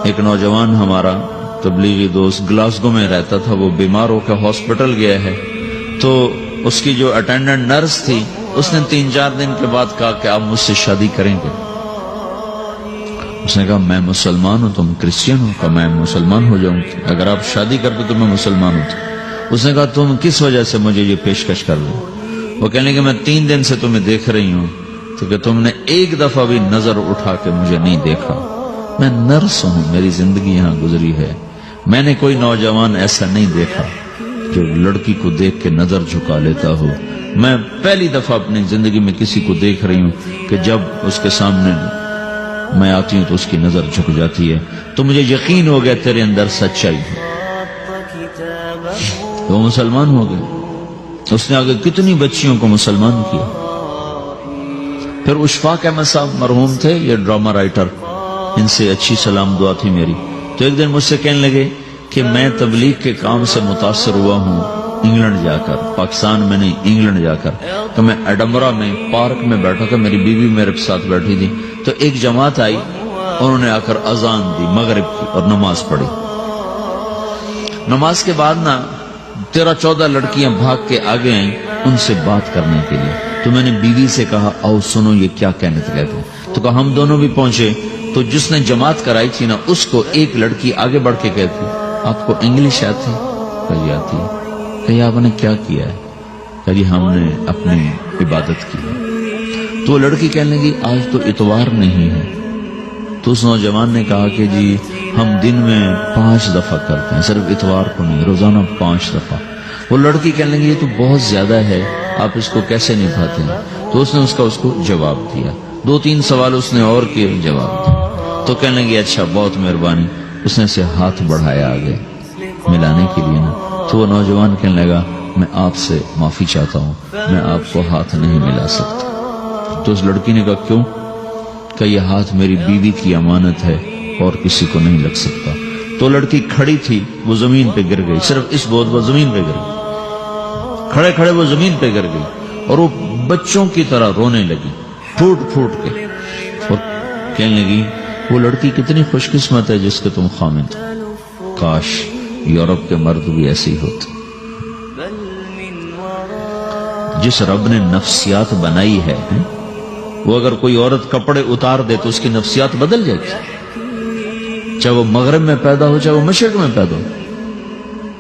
ایک نوجوان ہمارا تبلیغی دوست گلاسگو میں رہتا تھا، وہ بیمار ہو کے ہاسپٹل گیا ہے، تو اس کی جو اٹینڈنٹ نرس تھی اس نے 3-4 دن کے بعد کہا کہ آپ مجھ سے شادی کریں گے؟ اس نے کہا میں مسلمان ہوں، تم کرسچن ہو؟ کہا میں مسلمان ہو جاؤں، اگر آپ شادی کر دو تو میں مسلمان ہوں۔ اس نے کہا تم کس وجہ سے مجھے یہ پیشکش کر رہے ہو؟ وہ کہنے کہ میں 3 دن سے تمہیں دیکھ رہی ہوں تو کہ تم نے ایک دفعہ بھی نظر اٹھا کے مجھے نہیں دیکھا، میں نرس ہوں، میری زندگی یہاں گزری ہے، میں نے کوئی نوجوان ایسا نہیں دیکھا جو لڑکی کو دیکھ کے نظر جھکا لیتا ہو، میں پہلی دفعہ اپنی زندگی میں کسی کو دیکھ رہی ہوں کہ جب اس کے سامنے میں آتی ہوں تو اس کی نظر جھک جاتی ہے، تو مجھے یقین ہو گیا تیرے اندر سچائی ہے۔ وہ مسلمان ہو گئے، اس نے آگے کتنی بچیوں کو مسلمان کیا۔ پھر اشفاق احمد صاحب مرحوم تھے، یہ ڈرامہ رائٹر، ان سے اچھی سلام دعا تھی میری، تو ایک دن مجھ سے کہنے لگے کہ میں تبلیغ کے کام سے متاثر ہوا ہوں انگلینڈ جا کر، پاکستان میں نہیں انگلینڈ جا کر، تو میں ایڈنبرا میں پارک میں بیٹھا تھا، میری بیوی میرے ساتھ بیٹھی تھی، تو ایک جماعت آئی، انہوں نے آ کر اذان دی مغرب کی اور نماز پڑھی۔ نماز کے بعد 13-14 لڑکیاں بھاگ کے آگے آئیں ان سے بات کرنے کے لیے، تو میں نے بیوی سے کہا آؤ سنو یہ کیا کہنے کہتے ہیں، تو کہا ہم دونوں بھی پہنچے، تو جس نے جماعت کرائی تھی نا اس کو ایک لڑکی آگے بڑھ کے کہتی آپ کو انگلش آتی؟ کہی آتی ہے۔ کہی آپ نے کیا کیا ہے؟ کہی ہم نے اپنی عبادت کی ہے۔ تو لڑکی کہنے لگی آج تو اتوار نہیں ہے، تو اس نوجوان نے کہا کہ جی ہم دن میں 5 دفعہ کرتے ہیں، صرف اتوار کو نہیں، روزانہ 5 دفعہ۔ وہ لڑکی کہنے لگی یہ تو بہت زیادہ ہے، آپ اس کو کیسے نبھاتے ہیں؟ تو اس نے اس کو جواب دیا، 2-3 سوال اس نے اور کیے، جواب دیا، تو کہنے لگی اچھا بہت مہربانی، اس نے سے ہاتھ بڑھایا آگے ملانے کے لیے نا، تو وہ نوجوان کہنے لگا میں آپ سے معافی چاہتا ہوں، میں آپ کو ہاتھ نہیں ملا سکتا۔ تو اس لڑکی نے کہا کیوں؟ کہ یہ ہاتھ میری بیوی کی امانت ہے اور کسی کو نہیں لگ سکتا۔ تو لڑکی کھڑی تھی، وہ زمین پہ گر گئی، صرف اس بہت وہ زمین پہ گر گئی، کھڑے کھڑے وہ زمین پہ گر گئی، اور وہ بچوں کی طرح رونے لگی پھوٹ پھوٹ کے، اور کہنے لگی وہ لڑکی کتنی خوش قسمت ہے جس کے تم خامد ہو، کاش یورپ کے مرد بھی ایسے ہی ہوتے۔ جس رب نے نفسیات بنائی ہے وہ اگر کوئی عورت کپڑے اتار دے تو اس کی نفسیات بدل جاتی، چاہے وہ مغرب میں پیدا ہو چاہے وہ مشرق میں پیدا ہو،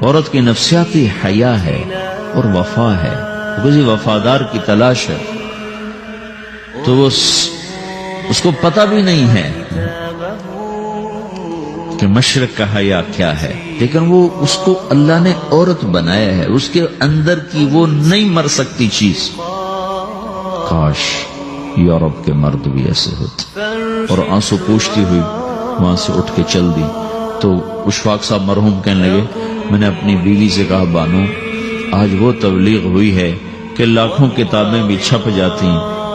عورت کی نفسیاتی حیا ہے اور وفا ہے، کسی وفادار کی تلاش ہے، تو وہ اس کو پتہ بھی نہیں ہے کہ مشرق کا حیا کیا ہے، لیکن وہ اس کو اللہ نے عورت بنایا ہے، اس کے اندر کی وہ نہیں مر سکتی چیز۔ کاش یورپ کے مرد بھی ایسے ہوتے۔ اور آنسو پوچھتی ہوئی وہاں سے اٹھ کے چل دی۔ تو اشفاق صاحب مرحوم کہنے لگے میں نے اپنی بیوی سے کہا بانو آج وہ تبلیغ ہوئی ہے کہ لاکھوں کتابیں بھی چھپ جاتی،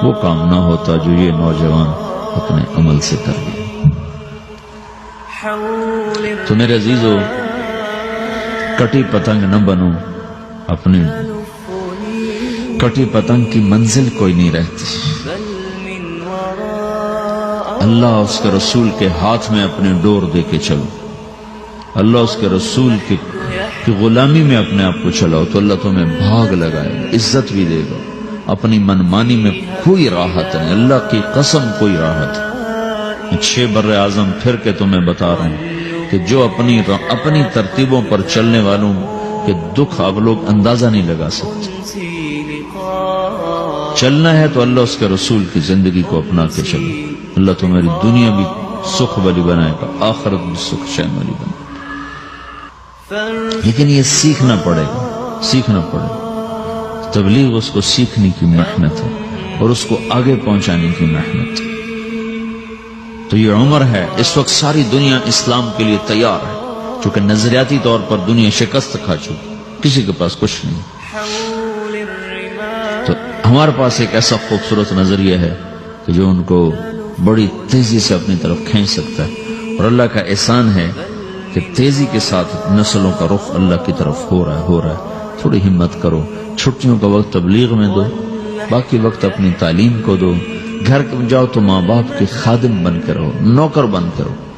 وہ کام نہ ہوتا جو یہ نوجوان اپنے عمل سے کر لیا۔ تو میرے عزیزو کٹی پتنگ نہ بنو، اپنی کٹی پتنگ کی منزل کوئی نہیں رہتی، اللہ اس کے رسول کے ہاتھ میں اپنے ڈور دے کے چلو، اللہ اس کے رسول کی غلامی میں اپنے آپ کو چلاؤ تو اللہ تمہیں بھاگ لگائے گا، عزت بھی دے گا۔ اپنی منمانی میں کوئی راحت نہیں، اللہ کی قسم کوئی راحت نہیں۔ 6 بر اعظم پھر کے تمہیں بتا رہا ہوں کہ جو اپنی ترتیبوں پر چلنے والوں کے دکھ آپ لوگ اندازہ نہیں لگا سکتے۔ چلنا ہے تو اللہ اس کے رسول کی زندگی کو اپنا کے چلو، اللہ تمہاری دنیا بھی سکھ والی بنائے گا، آخرت بھی سکھ چین والی بنائے گا۔ لیکن یہ سیکھنا پڑے گا، تبلیغ اس کو سیکھنے کی محنت ہے اور اس کو آگے پہنچانے کی محنت ہے۔ تو یہ عمر ہے، اس وقت ساری دنیا اسلام کے لیے تیار ہے، چونکہ نظریاتی طور پر دنیا شکست کھا چکی، کسی کے پاس کچھ نہیں، تو ہمارے پاس ایک ایسا خوبصورت نظریہ ہے کہ جو ان کو بڑی تیزی سے اپنی طرف کھینچ سکتا ہے، اور اللہ کا احسان ہے کہ تیزی کے ساتھ نسلوں کا رخ اللہ کی طرف ہو رہا ہے۔ تھوڑی ہمت کرو، چھٹیوں کا وقت تبلیغ میں دو، باقی وقت اپنی تعلیم کو دو، گھر جاؤ تو ماں باپ کے خادم بن کے رہو، نوکر بن کے رہو۔